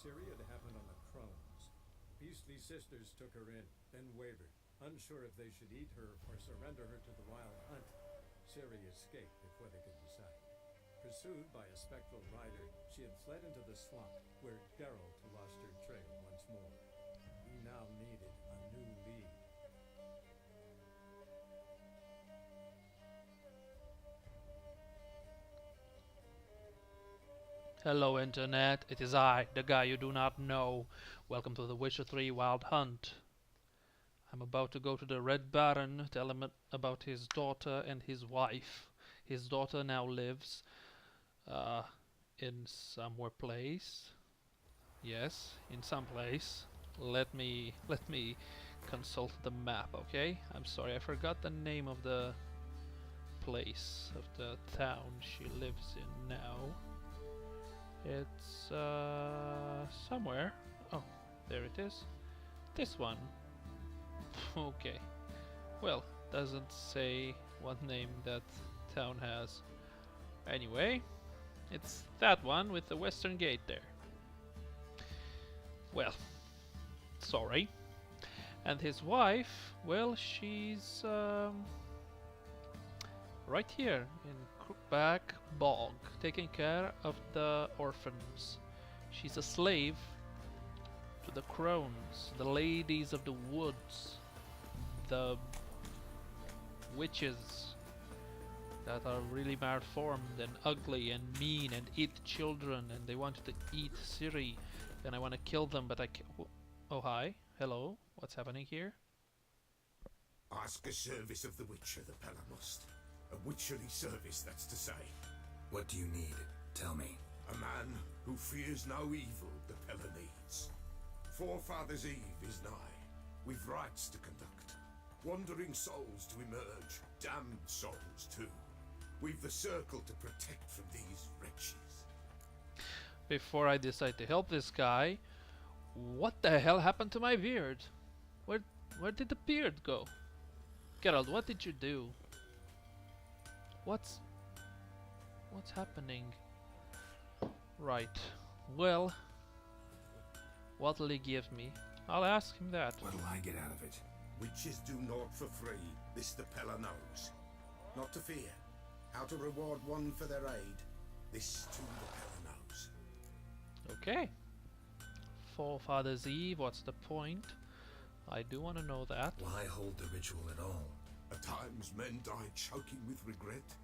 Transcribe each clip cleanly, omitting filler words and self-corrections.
Ciri had happened on the Crones. Beastly sisters took her in, then wavered, unsure if they should eat her or surrender her to the wild hunt. Ciri escaped before they could decide. Pursued by a spectral rider, she had fled into the swamp, where Geralt lost her trail once more. He now needed a new lead. Hello Internet, it is I, the guy you do not know. Welcome to the Witcher 3 Wild Hunt. I'm about to go to the Red Baron, tell him about his daughter and his wife. His daughter now lives in somewhere place. Yes, in some place. Let me consult the map, okay? I'm sorry, I forgot the name of the place, of the town she lives in now. It's somewhere. Oh, there it is. This one. Okay. Well, doesn't say what name that town has. Anyway, it's that one with the western gate there. Well, sorry. And his wife, well, she's right here in Crookbag Bog, taking care of the orphans. She's a slave to the Crones, the ladies of the woods, the witches that are really malformed and ugly and mean and eat children, and they wanted to eat Ciri, and I want to kill them, but I can't. Oh, hi. Hello. What's happening here? Ask a service of the Witcher, the Pella must. A witcherly service, that's to say. What do you need? Tell me. A man who fears no evil the Pella needs. Forefathers' Eve is nigh. We've rites to conduct. Wandering souls to emerge. Damned souls too. We've the circle to protect from these wretches. Before I decide to help this guy, what the hell happened to my beard? Where did the beard go? Geralt, what did you do? What's happening? Right. Well, what'll he give me? I'll ask him that. What'll I get out of it? Witches do naught for free, this the Pella knows. Not to fear. How to reward one for their aid, this too the Pella knows. Okay. Forefathers' Eve, what's the point? I do want to know that. Why hold the ritual at all? At times men die choking with regret.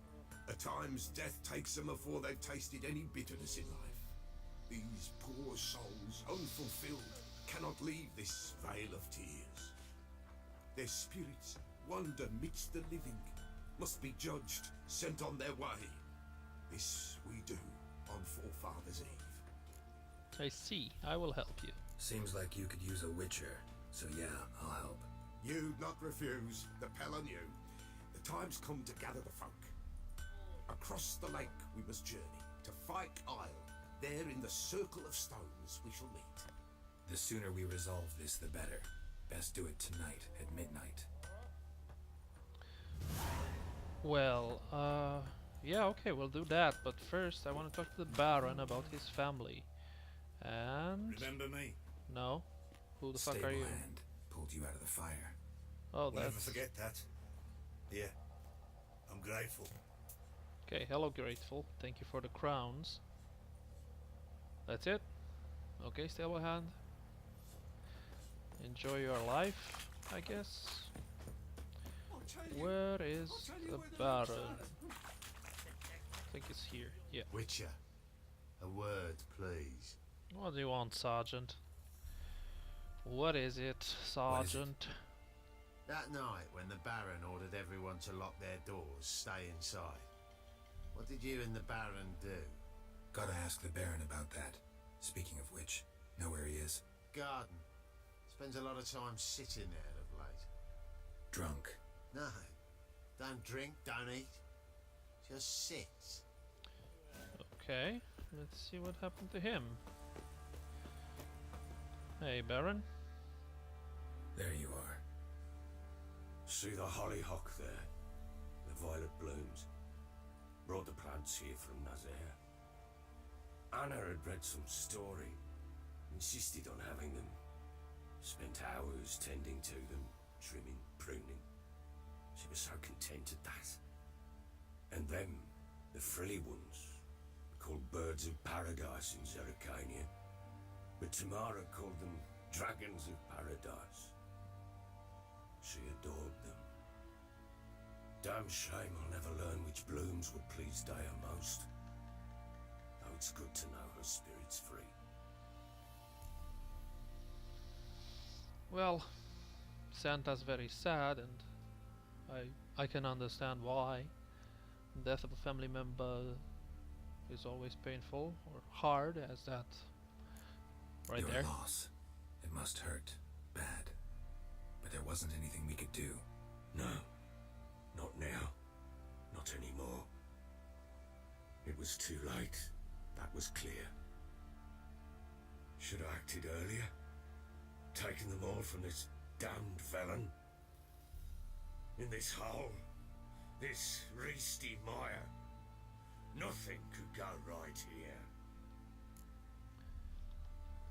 At times death takes them before they've tasted any bitterness in life. These poor souls, unfulfilled, cannot leave this vale of tears. Their spirits wander midst the living, must be judged, sent on their way. This we do on Forefathers' Eve. I see. I will help you. Seems like you could use a witcher, so yeah, I'll help. You'd not refuse, the Pella knew. The time's come to gather the folk. Across the lake we must journey, to Fyke Isle. There in the circle of stones we shall meet. The sooner we resolve this, the better. Best do it tonight at midnight. Well, yeah, okay, we'll do that. But first, I want to talk to the Baron about his family. And... Remember me? No. Who the fuck Stable are you? hand pulled you out of the fire. Oh, We'll never that's... forget that. Yeah. I'm grateful. Okay, hello, Grateful. Thank you for the crowns. That's it? Okay, stable hand. Enjoy your life, I guess. Where is the Baron? I think it's here. Yeah. Witcher, a word, please. What do you want, Sergeant? What is it, Sergeant? That night when the Baron ordered everyone to lock their doors, stay inside. What did you and the Baron do? Gotta ask the Baron about that. Speaking of which, know where he is? Garden. Spends a lot of time sitting there of late. Drunk. No. Don't drink, don't eat. Just sits. Okay, let's see what happened to him. Hey, Baron. There you are. See the hollyhock there? The violet blooms. Brought the plants here from Nazaire. Anna had read some story, and insisted on having them. Spent hours tending to them, trimming, pruning. She was so content at that. And them, the frilly ones, called birds of paradise in Zerrikania. But Tamara called them dragons of paradise. She adored them. Damn shame I'll never learn which blooms would please Dea most. Though it's good to know her spirit's free. Well, Santa's very sad, and I can understand why. The death of a family member is always painful or hard, as that right Your there. loss. It must hurt. Bad. But there wasn't anything we could do. No, not now. Not anymore. It was too late. That was clear. Should have acted earlier. Taken them all from this damned felon. In this hole. This reesty mire. Nothing could go right here.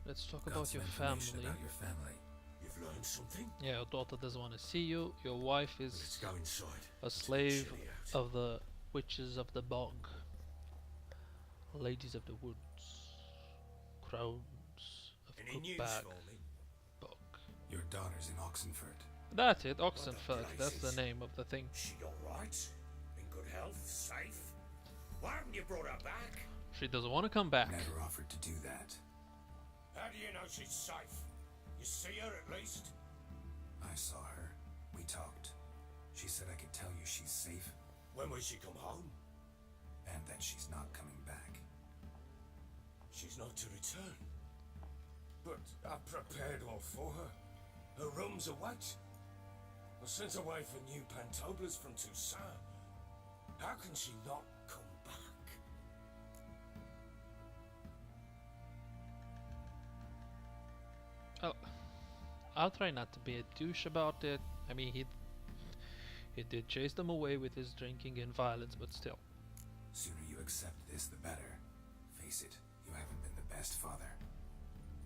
Let's talk Got about some your information family. about your family. You've learned something? Yeah, your daughter doesn't want to see you. Your wife Let's is go inside. a It's slave chilly out. of the witches of the bog, ladies of the woods, Crones of Any news Crookbag for me? bog. Your daughter's in Oxenford. That's it, Oxenford. That's the blazes? name of the thing. She alright? In good health? Safe? Why haven't you brought her back? She doesn't want to come back. Never offered to do that. How do you know she's safe? You see her at least? I saw her. We talked. She said I could tell you she's safe When will she come home? and that she's not coming back. She's not to return. But I've prepared all for her. Her room's await. I sent away for new pantoblas from Toussaint. How can she not come back? Oh, I'll try not to be a douche about it. I mean, he did chase them away with his drinking and violence, but still. Sooner you accept this, the better. Face it, you haven't been the best father.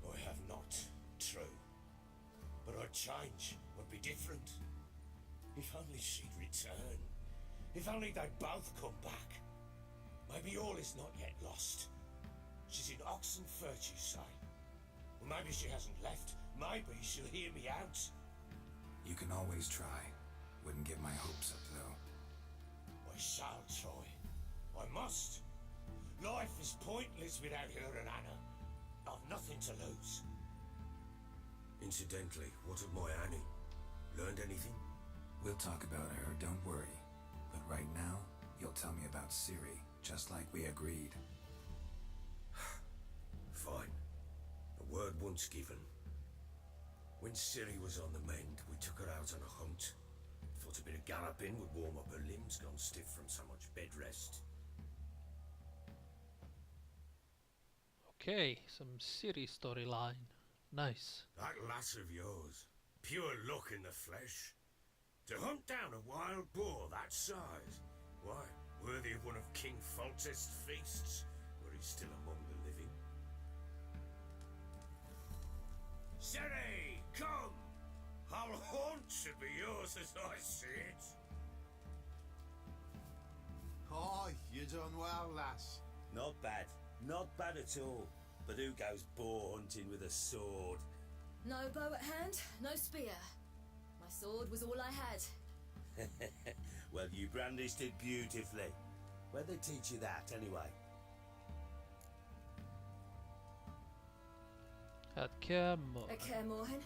I have not, true. But her change would be different. If only she'd return. If only they'd both come back. Maybe all is not yet lost. She's in Oxenford, you say? Well, maybe she hasn't left. Maybe she'll hear me out. You can always try. Wouldn't get my hopes up, though. I shall try. I must. Life is pointless without her and Anna. I've nothing to lose. Incidentally, what of my Annie? Learned anything? We'll talk about her, don't worry. But right now, you'll tell me about Ciri, just like we agreed. Fine. A word once given. When Ciri was on the mend, we took her out on a hunt. Thought a bit of galloping would warm up her limbs gone stiff from so much bed rest. Okay, some Ciri storyline. Nice. That lass of yours, pure luck in the flesh. To hunt down a wild boar that size, why, worthy of one of King Foltest's feasts, where he's still among the living. Ciri, come! Our haunt should be yours as I see it. Oh, you done well, lass. Not bad. Not bad at all. But who goes boar hunting with a sword? No bow at hand, no spear. My sword was all I had. Well, you brandished it beautifully. Where'd they teach you that, anyway? At Kermor. At Kaer Morhen.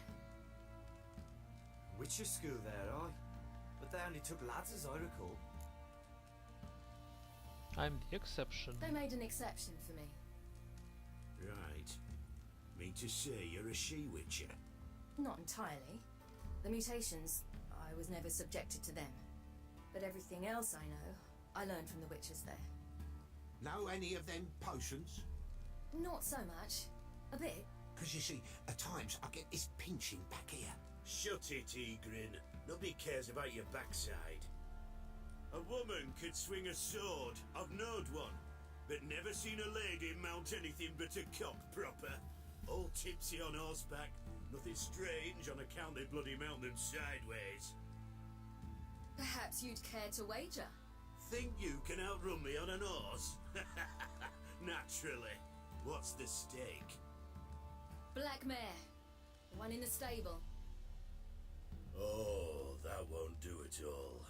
Witcher school there, aye. But they only took lads as I recall. I'm the exception. They made an exception for me. Right. Mean to say you're a she-witcher? Not entirely. The mutations, I was never subjected to them. But everything else I know, I learned from the witches there. Know any of them potions? Not so much. A bit. Because you see, at times I get this pinching back here. Shut it, Egrin. Nobody cares about your backside. A woman could swing a sword. I've knowed one. But never seen a lady mount anything but a cock proper. All tipsy on horseback. Nothing strange on account they bloody mount them sideways. Perhaps you'd care to wager? Think you can outrun me on an horse? Naturally. What's the stake? Black mare. The one in the stable. Oh, that won't do it all.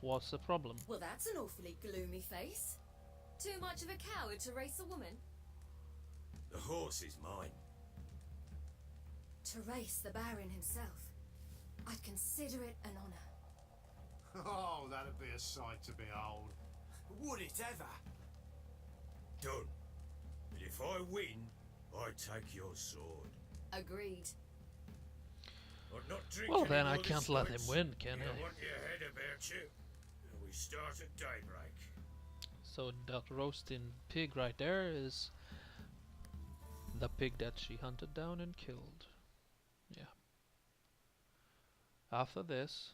What's the problem? Well, that's an awfully gloomy face. Too much of a coward to race a woman? The horse is mine. To race the Baron himself, I'd consider it an honour. Oh, that'd be a sight to behold. Would it ever? Done. And if I win, I take your sword. Agreed. I'd not drink Well, any then more I this can't let him night. win, can You I? want your head about you? And we start at daybreak. So that roasting pig right there is the pig that she hunted down and killed. Yeah. After this,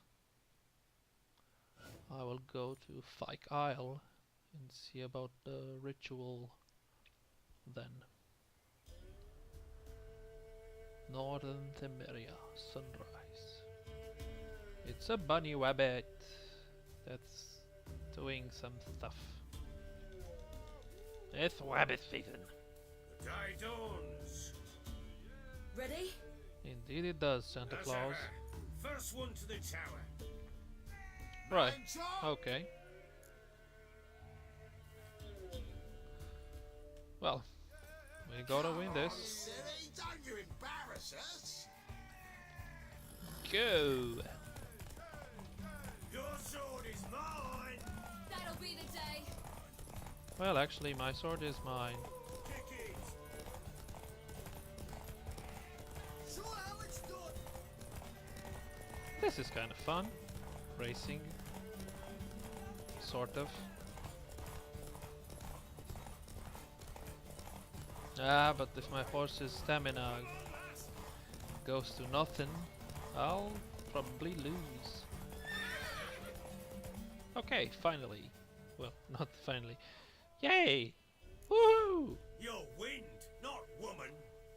I will go to Fyke Isle and see about the ritual then. Northern Temeria, sunrise. It's a bunny rabbit that's doing some stuff. It's rabbit season. The day dawns. Ready? Indeed it does, Santa As Claus. ever. First one to the tower. Right, okay. Well, we gotta win this. Silly, don't you embarrass us. Go! Your sword is mine. That'll be the day. Well, actually, my sword is mine. Kick it. Show how it's done. This is kind of fun. Racing. Sort of. Ah, but if my horse's stamina goes to nothing, I'll probably lose. Okay, finally. Well, not finally. Yay! Woohoo! You're wind, not woman.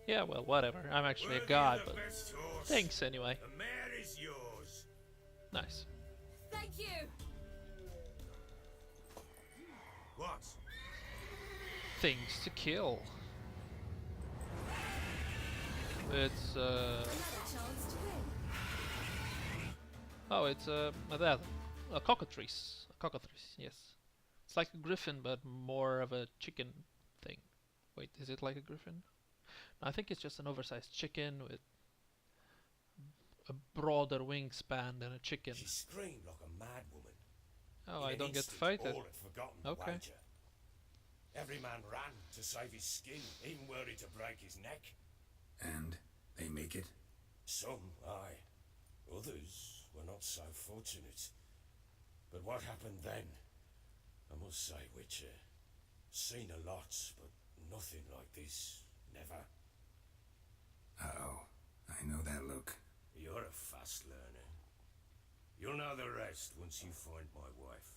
Yeah, well, whatever. I'm actually a Worthy god, of the but best horse. thanks anyway. The mare is yours. Nice. Thank you. What? Things to kill. It's Another chance to win. oh, it's a cockatrice. A cockatrice, yes. It's like a griffin, but more of a chicken thing. Wait, is it like a griffin? No, I think it's just an oversized chicken with a broader wingspan than a chicken. She screamed like a mad woman. Oh, In I an don't get to instant, fight it. all had forgotten the Okay. wager. Every man ran to save his skin, even worried to break his neck. And they make it? Some, aye. Others were not so fortunate. But what happened then? I must say, Witcher, seen a lot, but nothing like this. Never. Uh-oh. I know that look. You're a fast learner. You'll know the rest once you find my wife.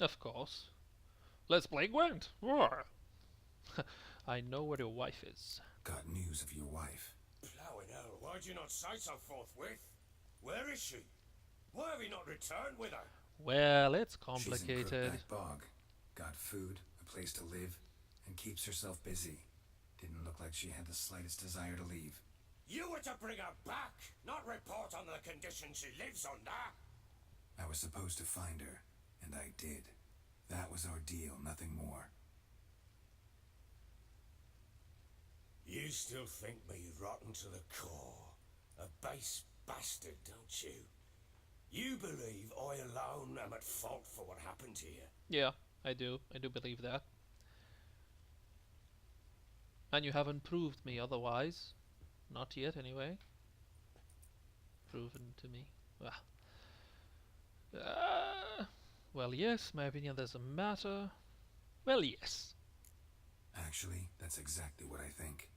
Of course. Let's play Gwent. Roar. I know where your wife is. Got news of your wife. Plowing hell, why'd you not say so forthwith? Where is she? Why have you not returned with her? Well, it's She's in complicated. Crookbag Bog. Got food, a place to live, and keeps herself busy. Didn't look like she had the slightest desire to leave. You were to bring her back, not report on the conditions she lives under. I was supposed to find her, and I did. That was our deal, nothing more. You still think me rotten to the core. A base bastard, don't you? You believe I alone am at fault for what happened here. Yeah, I do. I do believe that. And you haven't proved me otherwise. Not yet, anyway. Proven to me. Well, yes, my opinion doesn't matter. Well, yes. Actually, that's exactly what I think.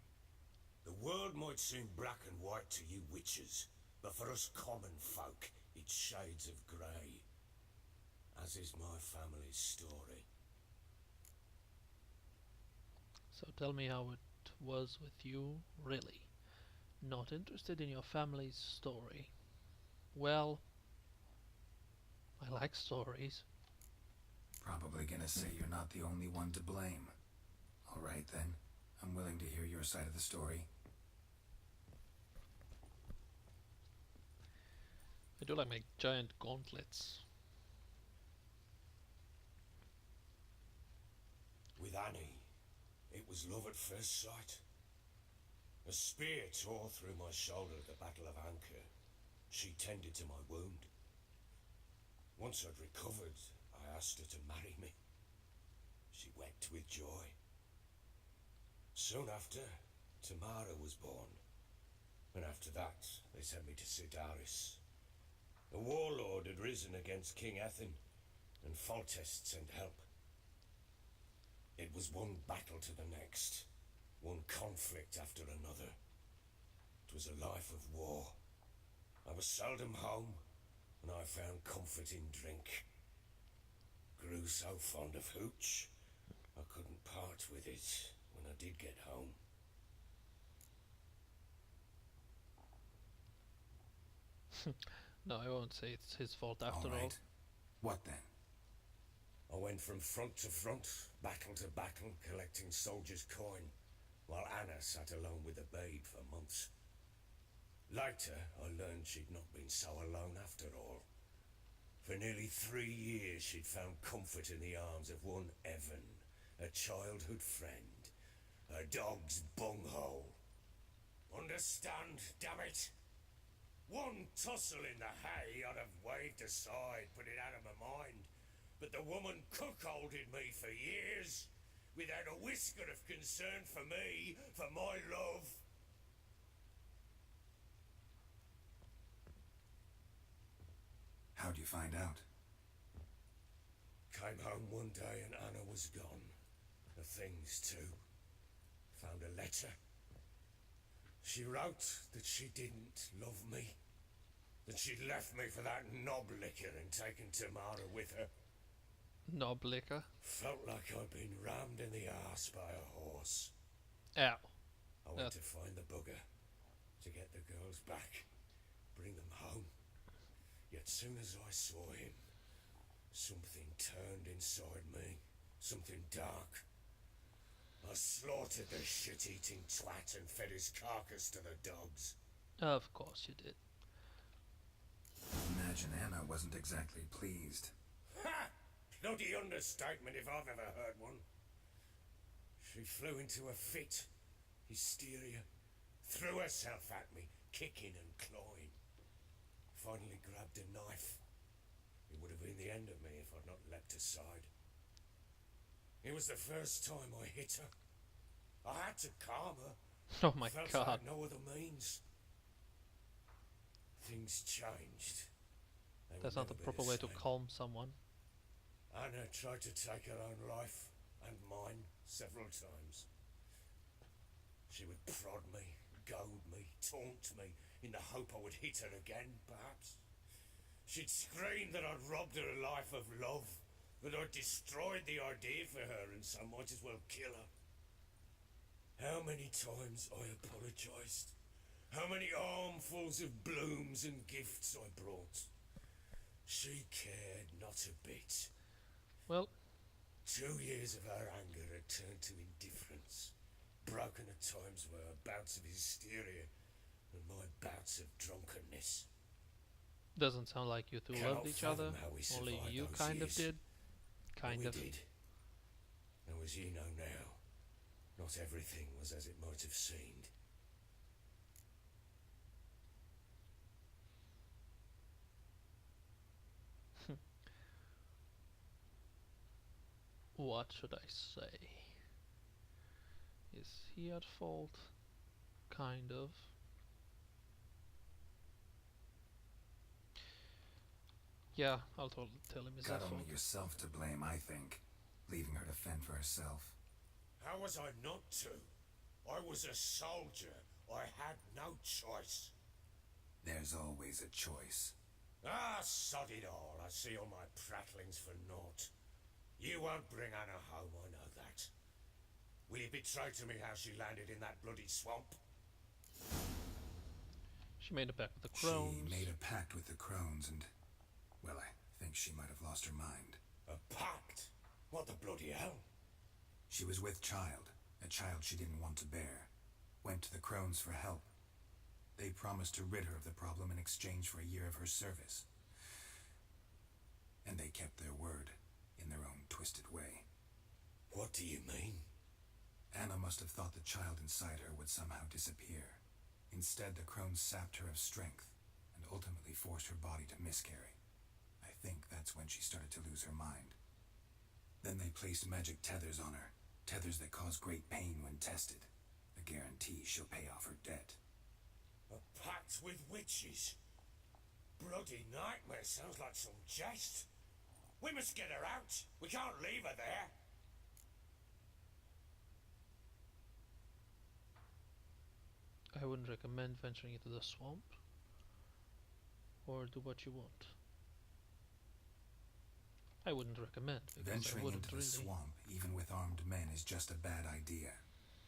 The world might seem black and white to you witches, but for us common folk, it's shades of grey. As is my family's story. So tell me how it was with you, really. Not interested in your family's story. Well, I like stories. Probably gonna say you're not the only one to blame. All right then, I'm willing to hear your side of the story. I do like my giant gauntlets. With Annie, it was love at first sight. A spear tore through my shoulder at the Battle of Anchor. She tended to my wound. Once I'd recovered, I asked her to marry me. She wept with joy. Soon after, Tamara was born. And after that, they sent me to Sidaris. A warlord had risen against King Ethin, and Foltest sent help. It was one battle to the next, one conflict after another. It was a life of war. I was seldom home, and I found comfort in drink. Grew so fond of hooch, I couldn't part with it when I did get home. No, I won't say it's his fault after all. What then? I went from front to front, battle to battle, collecting soldiers' coin, while Anna sat alone with the babe for months. Later, I learned she'd not been so alone after all. For nearly 3 years, she'd found comfort in the arms of one Evan, a childhood friend, her dog's bunghole. Understand, damn it? One tussle in the hay I'd have waved aside, put it out of my mind. But the woman cuckolded me for years, without a whisker of concern for me, for my love. How'd you find out? Came home one day and Anna was gone. The things too. Found a letter. She wrote that she didn't love me. That she'd left me for that knob licker and taken Tamara with her. Knob licker? Felt like I'd been rammed in the arse by a horse. Ow. I went to find the bugger, to get the girls back, bring them home. Yet soon as I saw him, something turned inside me, something dark. I slaughtered the shit-eating twat and fed his carcass to the dogs. Of course you did. Imagine Anna wasn't exactly pleased. Ha! Bloody understatement if I've ever heard one. She flew into a fit, hysteria, threw herself at me, kicking and clawing. Finally grabbed a knife. It would have been the end of me if I'd not leapt aside. It was the first time I hit her. I had to calm her. Oh my Felt god. I had no other means. Things changed. They That's would not the never be proper way to same. calm someone. Anna tried to take her own life, and mine, several times. She would prod me, goad me, taunt me, in the hope I would hit her again, perhaps. She'd scream that I'd robbed her life of love, that I'd destroyed the idea for her, and so might as well kill her. How many times I apologised. How many armfuls of blooms and gifts I brought. She cared not a bit. Well, 2 years of her anger had turned to indifference, broken at times by her bouts of hysteria and my bouts of drunkenness. doesn't sound like you two Cannot loved each other. fathom how we Only survived you those kind of years. did. But Kind we of. did. And as you know now, not everything was as it might have seemed. What should I say? Is he at fault? Kind of. Yeah, I'll tell him he's Got at only fault. yourself to blame, I think. Leaving her to fend for herself. How was I not to? I was a soldier. I had no choice. There's always a choice. Ah, sod it all. I see all my prattlings for naught. You won't bring Anna home, I know that. Will you betray to me how she landed in that bloody swamp? She made a pact with the Crones. She made a pact with the Crones and, well, I think she might have lost her mind. A pact? What the bloody hell? She was with child, a child she didn't want to bear. Went to the Crones for help. They promised to rid her of the problem in exchange for a year of her service. And they kept their word, in their own twisted way. What do you mean? Anna must have thought the child inside her would somehow disappear. Instead, the Crones sapped her of strength, and ultimately forced her body to miscarry. I think that's when she started to lose her mind. Then they placed magic tethers on her, tethers that cause great pain when tested. A guarantee she'll pay off her debt. A pact with witches? Bloody nightmare, sounds like some jest. We must get her out. We can't leave her there. I wouldn't recommend venturing into the swamp. Or do what you want. I wouldn't recommend, because Venturing I wouldn't into the really. swamp, even with armed men, is just a bad idea.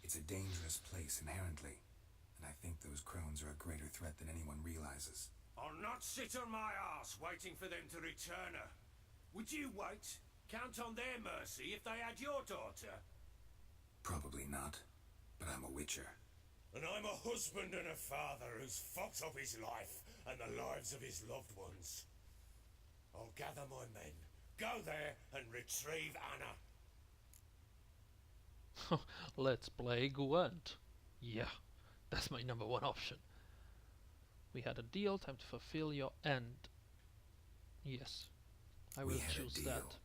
It's a dangerous place inherently, and I think those Crones are a greater threat than anyone realizes. I'll not sit on my arse waiting for them to return her. Would you wait? Count on their mercy if they had your daughter? Probably not, but I'm a witcher. And I'm a husband and a father who's fucked up his life and the lives of his loved ones. I'll gather my men, go there and retrieve Anna. Let's play Gwent. Yeah, that's my number one option. We had a deal, time to fulfill your end. Yes, I will We had a choose deal. that.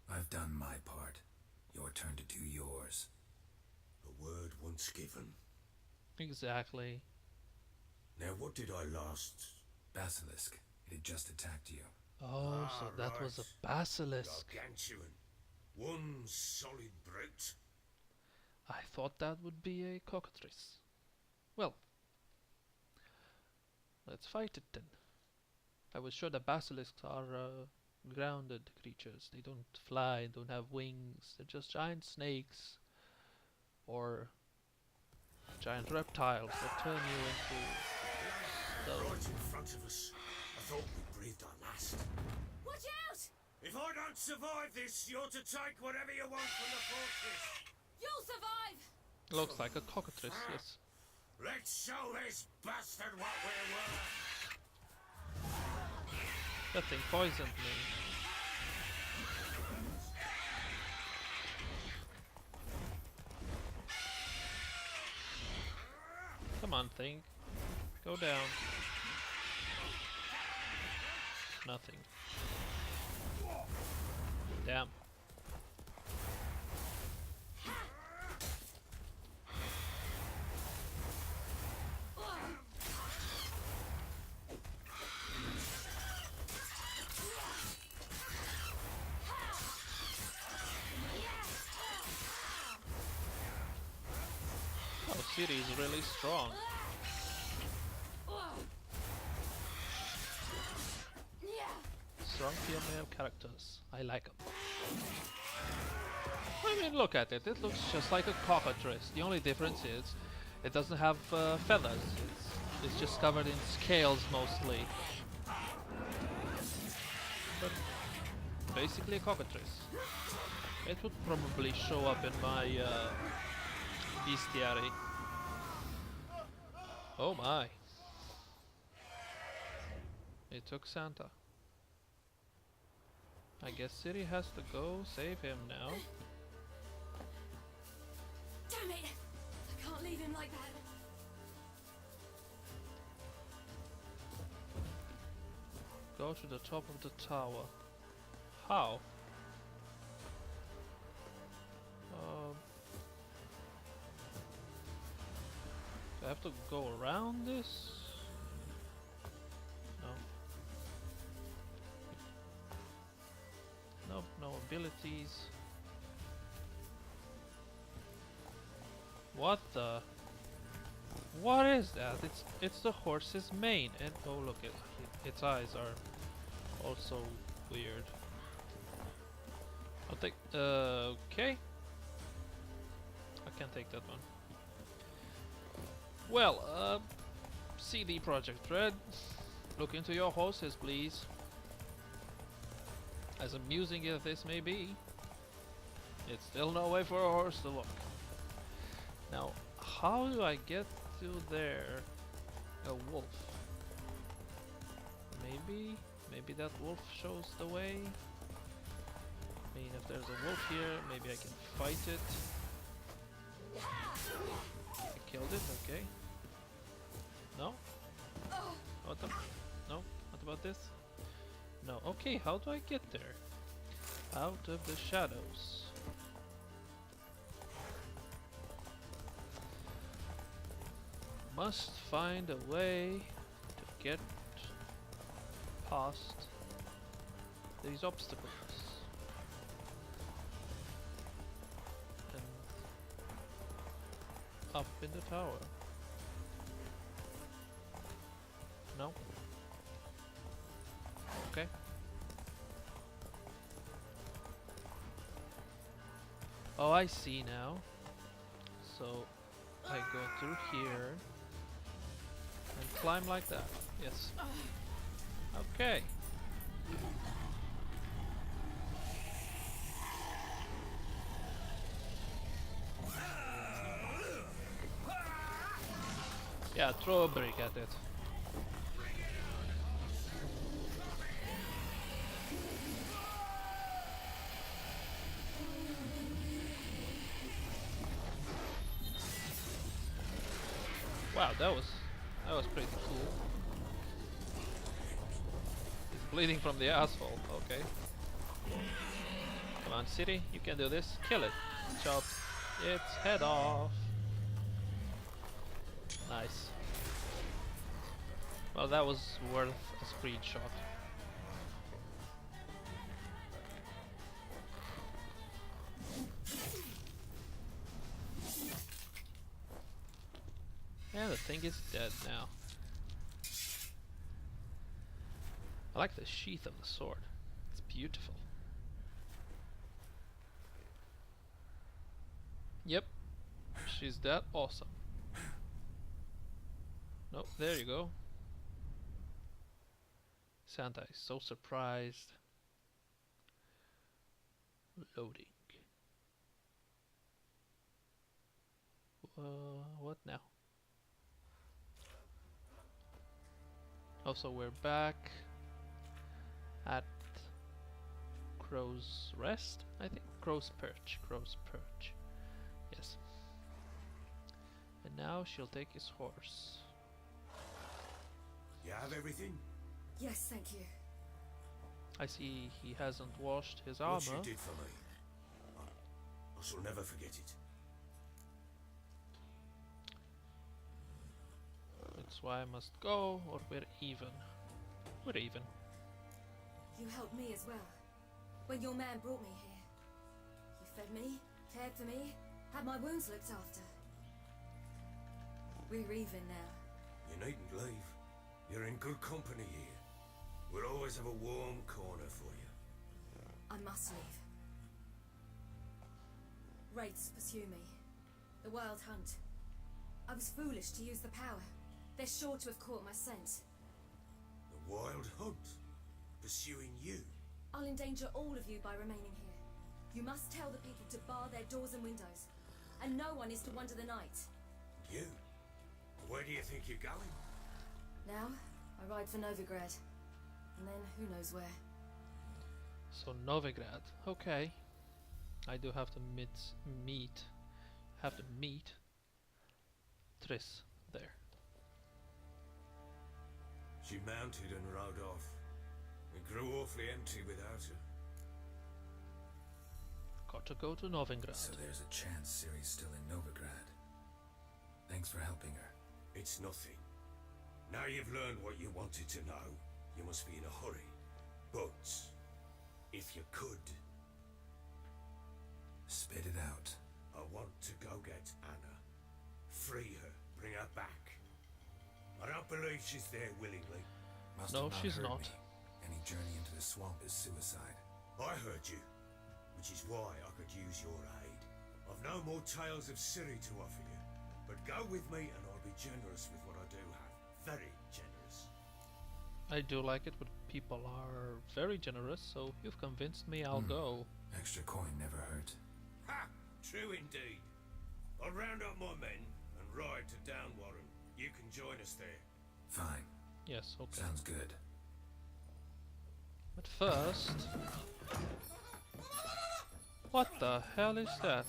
I've done my part. Your turn to do yours. A word once given. Exactly. Now what did I last... Basilisk. It had just attacked you. Oh, so that was a basilisk. Gargantuan. One solid brute. I thought that would be a cockatrice. Well, let's fight it then. I was sure that basilisks are grounded creatures. They don't fly, don't have wings. They're just giant snakes or giant reptiles that turn you into stone. Right in front of us. I thought we breathed our last. Watch out! If I don't survive this, you're to take whatever you want from the fortress. You'll survive! Looks like a cockatrice, yes. Let's show this bastard what we're worth. That thing poisoned me. Come on, thing. Go down. Nothing. Damn. Oh, Ciri is really strong. Strong female characters. I like them. I mean, look at it. It looks just like a cockatrice. The only difference is it doesn't have feathers. It's just covered in scales mostly. But basically a cockatrice. It would probably show up in my bestiary. Oh my. It took Santa. I guess Ciri has to go save him now. Damn it! I can't leave him like that. Go to the top of the tower. How? Do I have to go around this? No. Nope, no abilities. What the? What is that? It's the horse's mane, and oh look, its eyes are also weird. I'll take. Okay. can't take that one. Well, CD Projekt Red, look into your horses, please. As amusing as this may be, it's still no way for a horse to look. Now, how do I get to there? A wolf. Maybe that wolf shows the way. I mean, if there's a wolf here, maybe I can fight it. I killed it, okay. No? No? What about this? No. Okay, how do I get there? Out of the shadows. Must find a way to get past these obstacles. And up in the tower. No? Okay. Oh, I see now. So I go through here and climb like that. Yes. Okay. Yeah, throw a brick at it. Wow, that was pretty cool. He's bleeding from the asphalt. Okay. Come on, City, you can do this. Kill it. Chop its head off. Nice. Well, that was worth a screenshot. Yeah, the thing is dead now. I like the sheath of the sword. It's beautiful. Yep. She's that awesome. Nope, there you go. Santa is so surprised. Loading. What now? Also, we're back at Crow's Rest, I think? Crow's Perch. Crow's Perch. Yes. And now she'll take his horse. You have everything? Yes, thank you. I see he hasn't washed his armor. What you did for me, I shall never forget it. That's why I must go, or we're even. We're even. You helped me as well. When your man brought me here. You fed me, cared for me, had my wounds looked after. We're even now. You needn't leave. You're in good company here. We'll always have a warm corner for you. I must leave. Wraiths pursue me. The Wild Hunt. I was foolish to use the power. They're sure to have caught my scent. The Wild Hunt? Pursuing you? I'll endanger all of you by remaining here. You must tell the people to bar their doors and windows. And no one is to wander the night. You? Where do you think you're going? Now, I ride for Novigrad. And then who knows where. So Novigrad, okay. I do have to meet Triss there. She mounted and rode off. It grew awfully empty without her. Got to go to Novigrad. So there's a chance Ciri's still in Novigrad. Thanks for helping her. It's nothing. Now you've learned what you wanted to know, you must be in a hurry. But, if you could... Spit it out. I want to go get Anna. Free her, bring her back. I don't believe she's there willingly. Must No, have she's heard not. me. Any journey into the swamp is suicide. I heard you, which is why I could use your aid. I've no more tales of Ciri to offer you, but go with me and I'll be generous with what I do have. Very generous. I do like it when people are very generous, so you've convinced me. I'll go. Extra coin never hurt. Ha! True indeed. I'll round up my men and ride to Downwarren. You can join us there. Fine. Yes, okay. Sounds good. But first... What the hell is that?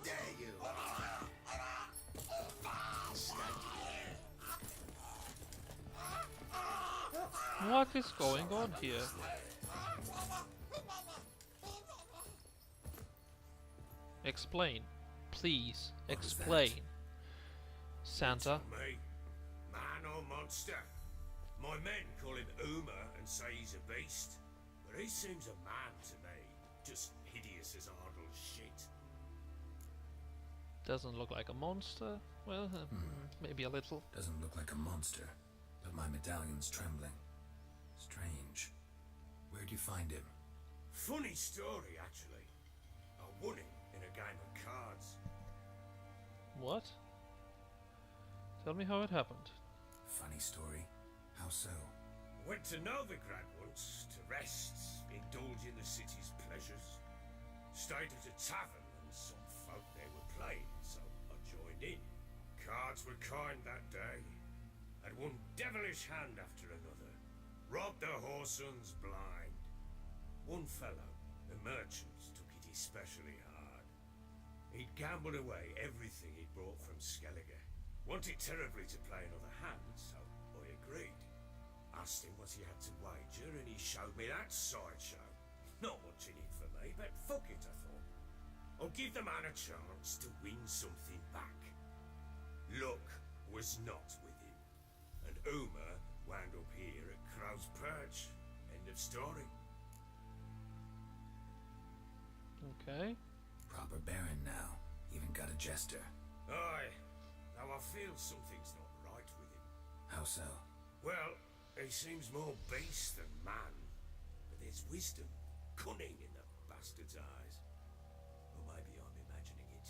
There you are. What is going on here? Explain. Please, What was that? explain. Santa. Me? Man or monster? My men call him Uma and say he's a beast, but he seems a man to me. Just hideous as Ardle's shit. Doesn't look like a monster. Well, maybe a little. Doesn't look like a monster, but my medallion's trembling. Strange. Where'd you find him? Funny story, actually. I won him in a game of cards. What? Tell me how it happened. Funny story. How so? Went to Novigrad once to rest, indulge in the city's pleasures. Stayed at a tavern and some folk there were playing, so I joined in. Cards were kind that day. Had one devilish hand after another. Robbed the whoresons blind. One fellow, the merchant, took it especially hard. He'd gambled away everything he'd brought from Skellige. Wanted terribly to play another hand, so I agreed. Asked him what he had to wager, and he showed me that sideshow. Not much in it for me, but fuck it, I thought. I'll give the man a chance to win something back. Luck was not with him, and Uma wound up here at Crow's Perch. End of story. Okay. Proper baron now. Even got a jester. Aye, though I feel something's not right with him. How so? Well, he seems more beast than man, but there's wisdom, cunning in the bastard's eyes. Or maybe I'm imagining it.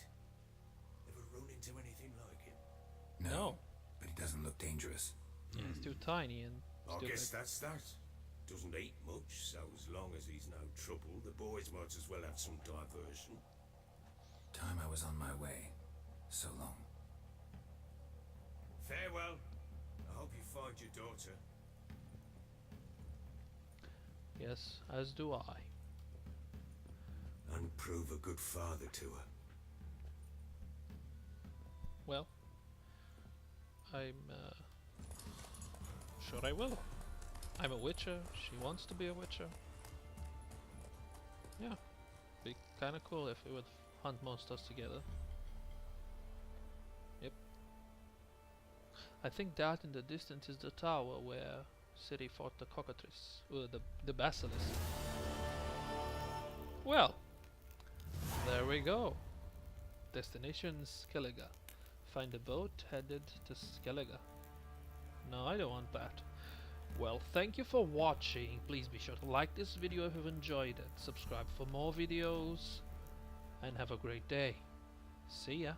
Ever run into anything like him? No. But he doesn't look dangerous. Yeah, he's too tiny and I stupid. guess that's that. Doesn't eat much, so as long as he's no trouble, the boys might as well have some diversion. Time I was on my way. So long. Farewell. I hope you find your daughter. Yes, as do I. And prove a good father to her. Well, I'm sure I will. I'm a witcher. She wants to be a witcher. Yeah, be kind of cool if we would hunt monsters together. Yep. I think that in the distance is the tower where Ciri fought the cockatrice, the basilisk. Well, there we go. Destination Skellige. Find a boat headed to Skellige. No, I don't want that. Well, thank you for watching. Please be sure to like this video if you've enjoyed it. Subscribe for more videos. And have a great day. See ya.